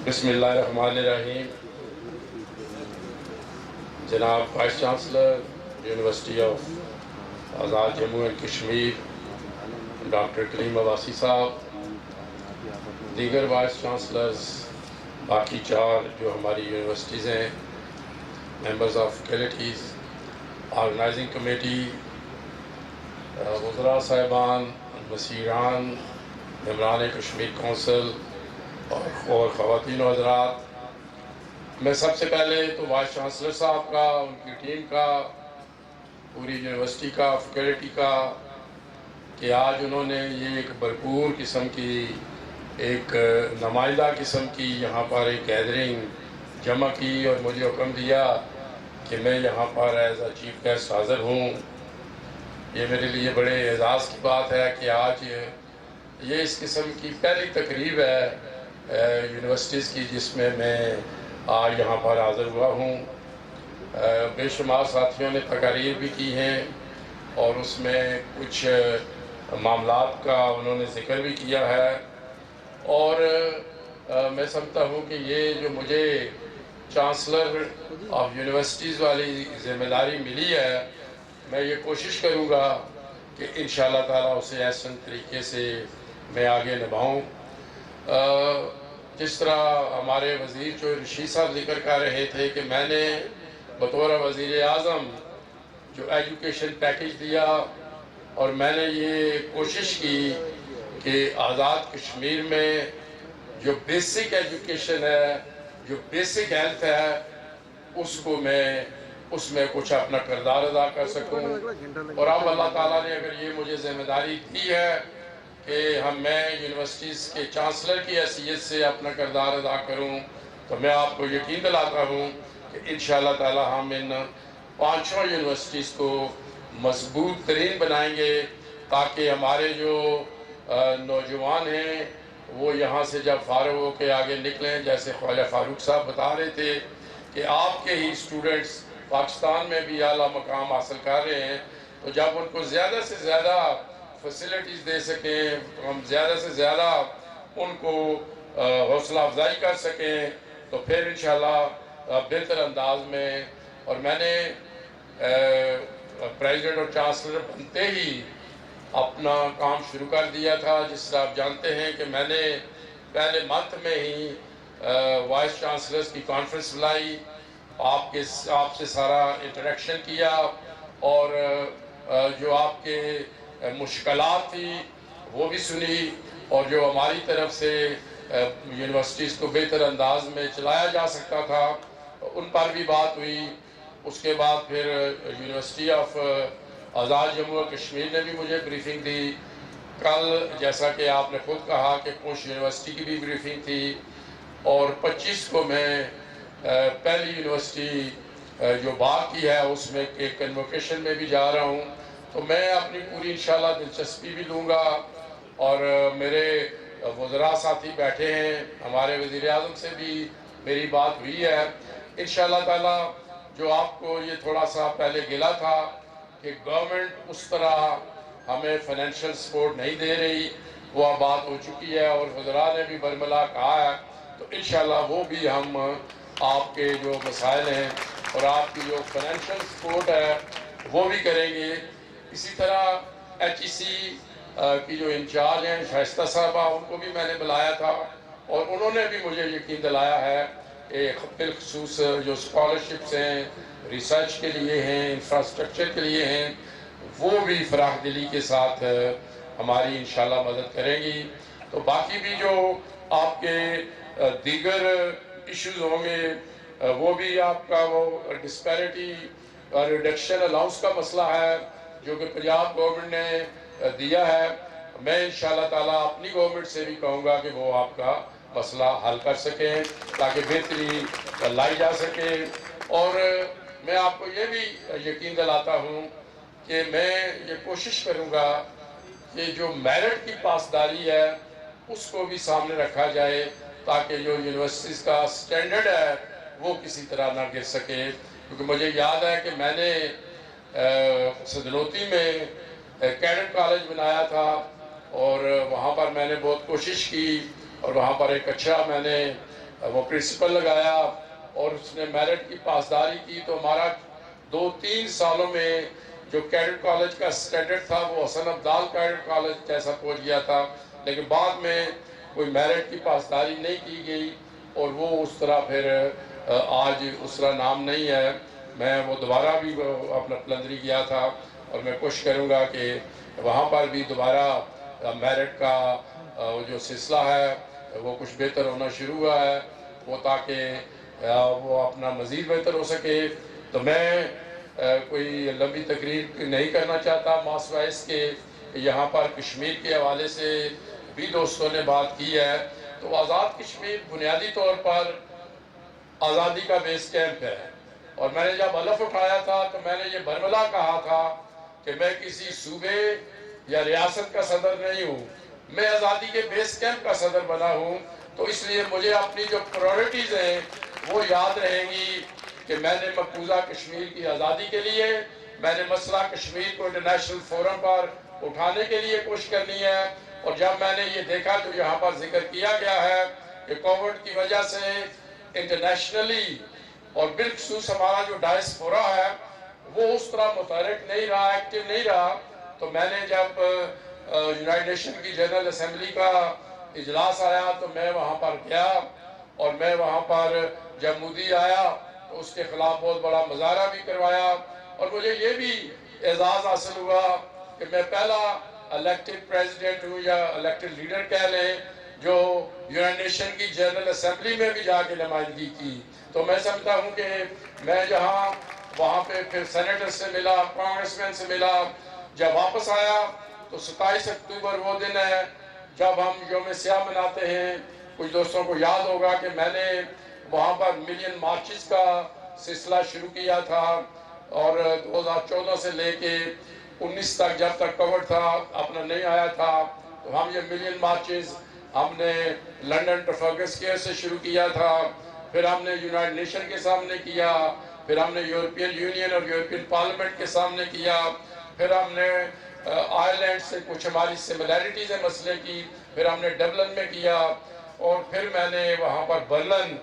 بسم اللہ الرحمن الرحیم. جناب vice chancellor university of Azad Jammu and Kashmir doctor Kaleem Abbasi sahab, دیگر وائس چانسلرز، باقی چار جو ہماری یونیورسٹیز ہیں، members of faculties, organising committee, وزراء صاحبان، وزیران، ممبران کشمیر کونسل اور خواتین و حضرات، میں سب سے پہلے تو وائس چانسلر صاحب کا، ان کی ٹیم کا، پوری یونیورسٹی کا، فیکلٹی کا، کہ آج انہوں نے یہ ایک بھرپور قسم کی، ایک نمائندہ قسم کی یہاں پر ایک گیدرنگ جمع کی اور مجھے حکم دیا کہ میں یہاں پر ایز اے چیف گیسٹ حاضر ہوں. یہ میرے لیے بڑے اعزاز کی بات ہے کہ آج یہ اس قسم کی پہلی تقریب ہے یونیورسٹیز کی جس میں آج یہاں پر حاضر ہوا ہوں. بے شمار ساتھیوں نے تقاریر بھی کی ہیں اور اس میں کچھ معاملات کا انہوں نے ذکر بھی کیا ہے، اور میں سمجھتا ہوں کہ یہ جو مجھے چانسلر آف یونیورسٹیز والی ذمہ داری ملی ہے، میں یہ کوشش کروں گا کہ انشاءاللہ تعالیٰ اسے احسن طریقے سے میں آگے نبھاؤں. جس طرح ہمارے وزیر جو رشید صاحب ذکر کر رہے تھے کہ میں نے بطور وزیر اعظم جو ایجوکیشن پیکیج دیا، اور میں نے یہ کوشش کی کہ آزاد کشمیر میں جو بیسک ایجوکیشن ہے، جو بیسک ہیلتھ ہے، اس میں کچھ اپنا کردار ادا کر سکوں. اور اب اللہ تعالیٰ نے اگر یہ مجھے ذمہ داری دی ہے کہ میں یونیورسٹیز کے چانسلر کی حیثیت سے اپنا کردار ادا کروں، تو میں آپ کو یقین دلاتا ہوں کہ انشاءاللہ تعالی ہم ان 5 یونیورسٹیز کو مضبوط ترین بنائیں گے، تاکہ ہمارے جو نوجوان ہیں وہ یہاں سے جب فارغ ہو کے آگے نکلیں، جیسے خواجہ فاروق صاحب بتا رہے تھے کہ آپ کے ہی اسٹوڈنٹس پاکستان میں بھی اعلیٰ مقام حاصل کر رہے ہیں، تو جب ان کو زیادہ سے زیادہ فیسلٹیز دے سکیں، ہم زیادہ سے زیادہ ان کو حوصلہ افزائی کر سکیں، تو پھر انشاءاللہ بہتر انداز میں. اور میں نے پریزیڈنٹ اور چانسلر بنتے ہی اپنا کام شروع کر دیا تھا. جس طرح آپ جانتے ہیں کہ میں نے پہلے منتھ میں ہی وائس چانسلرز کی کانفرنس بلائی، آپ سے سارا انٹریکشن کیا، اور جو آپ کے مشکلات تھی وہ بھی سنی، اور جو ہماری طرف سے یونیورسٹیز کو بہتر انداز میں چلایا جا سکتا تھا ان پر بھی بات ہوئی. اس کے بعد پھر یونیورسٹی آف آزاد جموں و کشمیر نے بھی مجھے بریفنگ دی. کل جیسا کہ آپ نے خود کہا کہ پوش یونیورسٹی کی بھی بریفنگ تھی، اور 25 کو میں پہلی یونیورسٹی جو باغ کی ہے اس میں ایک کنووکیشن میں بھی جا رہا ہوں. تو میں اپنی پوری انشاءاللہ دلچسپی بھی لوں گا، اور میرے وزراء ساتھی بیٹھے ہیں، ہمارے وزیر اعظم سے بھی میری بات ہوئی ہے. انشاءاللہ تعالی جو آپ کو یہ تھوڑا سا پہلے گلا تھا کہ گورنمنٹ اس طرح ہمیں فائنینشیل سپورٹ نہیں دے رہی، وہ اب بات ہو چکی ہے، اور وزراء نے بھی برملا کہا ہے، تو انشاءاللہ وہ بھی ہم آپ کے جو مسائل ہیں اور آپ کی جو فائنینشیل سپورٹ ہے وہ بھی کریں گے. اسی طرح ایچ ای سی کی جو انچارج ہیں شائستہ صاحبہ، ان کو بھی میں نے بلایا تھا، اور انہوں نے بھی مجھے یقین دلایا ہے کہ بالخصوص جو اسکالرشپس ہیں، ریسرچ کے لیے ہیں، انفراسٹرکچر کے لیے ہیں، وہ بھی فراخ دلی کے ساتھ ہماری انشاءاللہ مدد کریں گی. تو باقی بھی جو آپ کے دیگر ایشوز ہوں گے، وہ بھی آپ کا وہ ڈسپیرٹی ریڈکشن الاؤنس کا مسئلہ ہے جو کہ پنجاب گورنمنٹ نے دیا ہے. میں انشاءاللہ تعالیٰ اپنی گورنمنٹ سے بھی کہوں گا کہ وہ آپ کا مسئلہ حل کر سکیں تاکہ بہتری لائی جا سکے. اور میں آپ کو یہ بھی یقین دلاتا ہوں کہ میں یہ کوشش کروں گا کہ جو میرٹ کی پاسداری ہے اس کو بھی سامنے رکھا جائے، تاکہ جو یونیورسٹیز کا سٹینڈرڈ ہے وہ کسی طرح نہ گر سکے. کیونکہ مجھے یاد ہے کہ میں نے صدنوتی میں کیڈٹ کالج بنایا تھا، اور وہاں پر میں نے بہت کوشش کی، اور وہاں پر ایک اچھا میں نے وہ پرنسپل لگایا اور اس نے میرٹ کی پاسداری کی، تو ہمارا 2-3 سالوں میں جو کیڈٹ کالج کا اسٹینڈرڈ تھا وہ حسن عبدال کیڈٹ کالج جیسا پہنچ گیا تھا، لیکن بعد میں کوئی میرٹ کی پاسداری نہیں کی گئی اور وہ اس طرح پھر آج اس طرح نام نہیں ہے۔ میں وہ دوبارہ بھی اپنا پلندری گیا تھا اور میں کوشش کروں گا کہ وہاں پر بھی دوبارہ میرٹ کا جو سلسلہ ہے وہ کچھ بہتر ہونا شروع ہوا ہے، وہ تاکہ وہ اپنا مزید بہتر ہو سکے۔ تو میں کوئی لمبی تقریر نہیں کرنا چاہتا، ماسوائے اس کے یہاں پر کشمیر کے حوالے سے بھی دوستوں نے بات کی ہے، تو آزاد کشمیر بنیادی طور پر آزادی کا بیس کیمپ ہے، اور میں نے جب حلف اٹھایا تھا تو میں نے یہ برملا کہا تھا کہ میں کسی صوبے یا ریاست کا صدر نہیں ہوں، میں آزادی کے بیس کیمپ کا صدر بنا ہوں۔ تو اس لیے مجھے اپنی جو پرائورٹیز ہیں وہ یاد رہیں گی کہ میں نے مقبوضہ کشمیر کی آزادی کے لیے، میں نے مسئلہ کشمیر کو انٹرنیشنل فورم پر اٹھانے کے لیے کوشش کرنی ہے، اور جب میں نے یہ دیکھا جو یہاں پر ذکر کیا گیا ہے کہ کووڈ کی وجہ سے انٹرنیشنلی اور بالخصوص ہمارا جو ڈائسپورا ہے وہ اس طرح متحرک نہیں رہا، ایکٹیو نہیں رہا، تو میں نے جب یونائیٹڈ نیشن کی جنرل اسمبلی کا اجلاس آیا تو میں وہاں پر گیا، اور میں وہاں پر جب مودی آیا تو اس کے خلاف بہت بڑا مظاہرہ بھی کروایا، اور مجھے یہ بھی اعزاز حاصل ہوا کہ میں پہلا الیکٹڈ پریزیڈنٹ ہوں یا الیکٹڈ لیڈر کہہ لیں جو یونائیٹڈ نیشن کی جنرل اسمبلی میں بھی جا کے نمائندگی کی۔ تو میں سمجھتا ہوں کہ میں جہاں وہاں پہ پھر سینیٹر سے ملا، کانگریس مین سے ملا، جب واپس آیا تو 27 اکتوبر وہ دن ہے جب ہم یوم سیاہ مناتے ہیں۔ کچھ دوستوں کو یاد ہوگا کہ میں نے وہاں پر ملین مارچز کا سلسلہ شروع کیا تھا، اور 2014 سے لے کے 19 تک جب تک کووڈ تھا اپنا نہیں آیا تھا، تو ہم یہ ملین مارچز ہم نے لنڈن ٹرافلگر اسکوائر سے شروع کیا تھا، پھر ہم نے یونائیٹڈ نیشن کے سامنے کیا، پھر ہم نے یورپین یونین اور یورپین پارلیمنٹ کے سامنے کیا، پھر ہم نے آئرلینڈ سے کچھ ہماری سملیرٹیز ہیں مسئلے کی، پھر ہم نے ڈبلن میں کیا، اور پھر میں نے وہاں پر برلن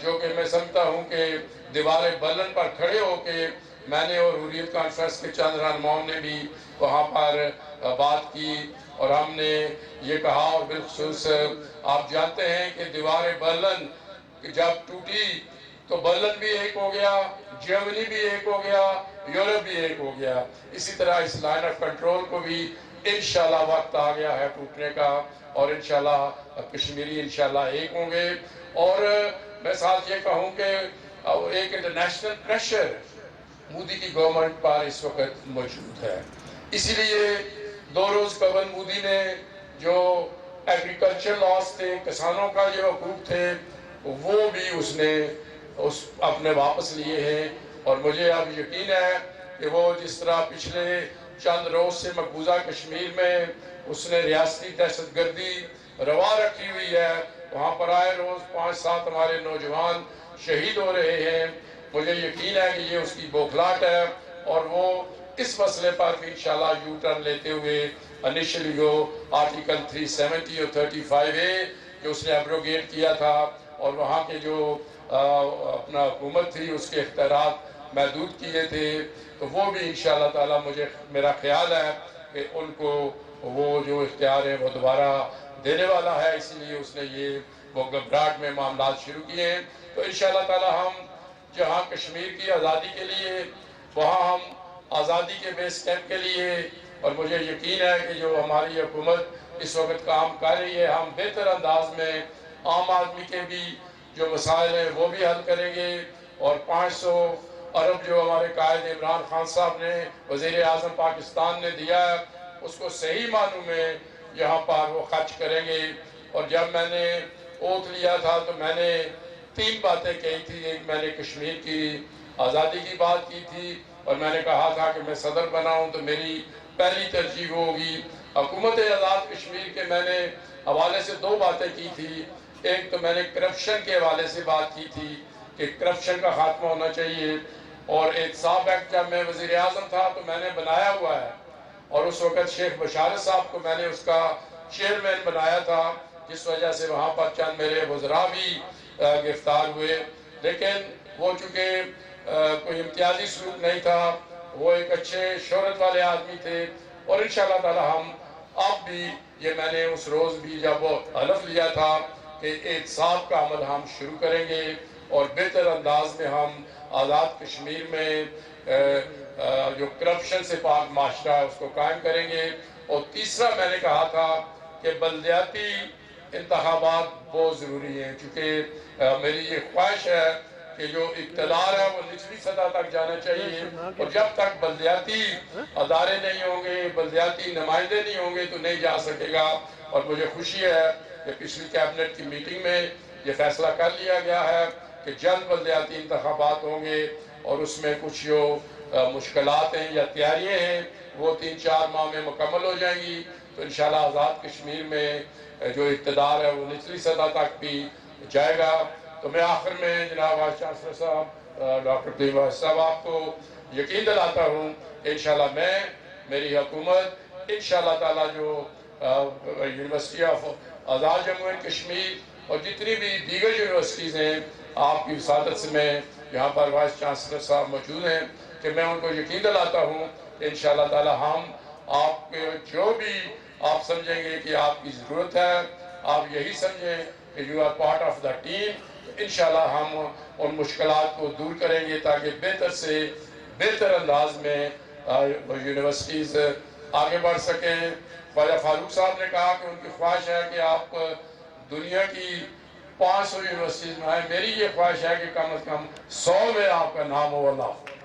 جو کہ میں سمجھتا ہوں کہ دیوار برلن پر کھڑے ہو کے میں نے اور حریت کانفرنس کے چند رہنماؤں نے بھی وہاں پر بات کی، اور ہم نے یہ کہا، اور بالخصوص آپ جانتے ہیں کہ دیوار برلن جب ٹوٹی تو برلن بھی ایک ہو گیا، جرمنی بھی ایک ہو گیا، یورپ بھی ایک ہو گیا، اسی طرح اس لائن آف کنٹرول کو بھی انشاءاللہ وقت آ گیا ہے ٹوٹنے کا، اور انشاءاللہ کشمیری انشاءاللہ ایک ہوں گے۔ اور میں ساتھ یہ کہوں کہ ایک انٹرنیشنل پریشر مودی کی گورنمنٹ پر اس وقت موجود ہے، اسی لیے 2 روز قبل مودی نے جو ایگریکلچر لاس تھے، کسانوں کا جو حقوق تھے، وہ بھی اس نے اپنے واپس لیے ہیں، اور مجھے اب یقین ہے کہ وہ جس طرح پچھلے چند روز سے مقبوضہ کشمیر میں اس نے ریاستی دہشت گردی روا رکھی ہوئی ہے، وہاں پر آئے روز 5-7 ہمارے نوجوان شہید ہو رہے ہیں، مجھے یقین ہے کہ یہ اس کی بوکھلاہٹ ہے، اور وہ اس مسئلے پر بھی انشاءاللہ یو ٹرن لیتے ہوئے انیشلی جو آرٹیکل 370 اور 35A جو اس نے ایبروگیٹ کیا تھا، اور وہاں کے جو اپنا حکومت تھی اس کے اختیارات محدود کیے تھے، تو وہ بھی انشاءاللہ تعالی میرا خیال ہے کہ ان کو وہ جو اختیار ہے وہ دوبارہ دینے والا ہے، اسی لیے اس نے وہ گھبراہٹ میں معاملات شروع کیے ہیں۔ تو انشاءاللہ تعالی ہم جہاں کشمیر کی آزادی کے لیے، وہاں ہم آزادی کے بیس کیمپ کے لیے، اور مجھے یقین ہے کہ جو ہماری حکومت اس وقت کام کر رہی ہے، ہم بہتر انداز میں عام آدمی کے بھی جو مسائل ہیں وہ بھی حل کریں گے، اور 500 ارب جو ہمارے قائد عمران خان صاحب نے وزیر اعظم پاکستان نے دیا ہے اس کو صحیح معنوں میں یہاں پر وہ خرچ کریں گے۔ اور جب میں نے اوتھ لیا تھا تو میں نے 3 باتیں کہی تھی، ایک میں نے کشمیر کی آزادی کی بات کی تھی، اور میں نے کہا تھا کہ میں صدر بناؤں تو میری پہلی ترجیح ہوگی حکومت آزاد کشمیر کے۔ میں نے حوالے سے 2 باتیں کی تھی، ایک تو میں نے کرپشن کے حوالے سے بات کی تھی کہ کرپشن کا خاتمہ ہونا چاہیے، اور احتساب ایکٹ جب میں وزیر اعظم تھا تو میں نے بنایا ہوا ہے، اور اس وقت شیخ بشارت صاحب کو میں نے اس کا چیئرمین بنایا تھا، جس وجہ سے وہاں پر چند میرے وزراء بھی گرفتار ہوئے، لیکن وہ چونکہ کوئی امتیازی سلوک نہیں تھا، وہ ایک اچھے شہرت والے آدمی تھے، اور انشاءاللہ تعالی ہم اب بھی، یہ میں نے اس روز بھی جب وہ حلف لیا تھا کہ احتساب کا عمل ہم شروع کریں گے اور بہتر انداز میں ہم آزاد کشمیر میں جو کرپشن سے پاک معاشرہ ہے اس کو قائم کریں گے۔ اور تیسرا میں نے کہا تھا کہ بلدیاتی انتخابات بہت ضروری ہیں، چونکہ میری یہ خواہش ہے کہ جو اقتدار ہے وہ نچلی سطح تک جانا چاہیے، اور جب تک بلدیاتی ادارے نہیں ہوں گے، بلدیاتی نمائندے نہیں ہوں گے تو نہیں جا سکے گا۔ اور مجھے خوشی ہے کہ پچھلی کیبنٹ کی میٹنگ میں یہ فیصلہ کر لیا گیا ہے کہ جلد بلدیاتی انتخابات ہوں گے، اور اس میں کچھ جو مشکلات ہیں یا تیاریاں ہیں وہ 3-4 ماہ میں مکمل ہو جائیں گی، تو انشاءاللہ آزاد کشمیر میں جو اقتدار ہے وہ نچلی سطح تک بھی جائے گا۔ تو میں آخر میں جناب وائس چانسلر صاحب ڈاکٹر عبدالعزیز واحد صاحب آپ کو یقین دلاتا ہوں کہ انشاءاللہ میری حکومت انشاءاللہ تعالی جو university of Azad Jammu and Kashmir اور جتنی بھی دیگر یونیورسٹیز ہیں، آپ کی وساطت سے میں یہاں پر وائس چانسلر صاحب موجود ہیں، کہ میں ان کو یقین دلاتا ہوں کہ انشاءاللہ تعالی ہم آپ کے جو بھی آپ سمجھیں گے کہ آپ کی ضرورت ہے، آپ یہی سمجھیں کہ you are part of the team, انشاءاللہ ہم ان مشکلات کو دور کریں گے تاکہ بہتر سے بہتر انداز میں یونیورسٹیز آگے بڑھ سکیں۔ خواجہ فاروق صاحب نے کہا کہ ان کی خواہش ہے کہ آپ دنیا کی 500 یونیورسٹیز میں آئیں، میری یہ خواہش ہے کہ کم از کم 100 میں آپ کا نام ہو۔ اللہ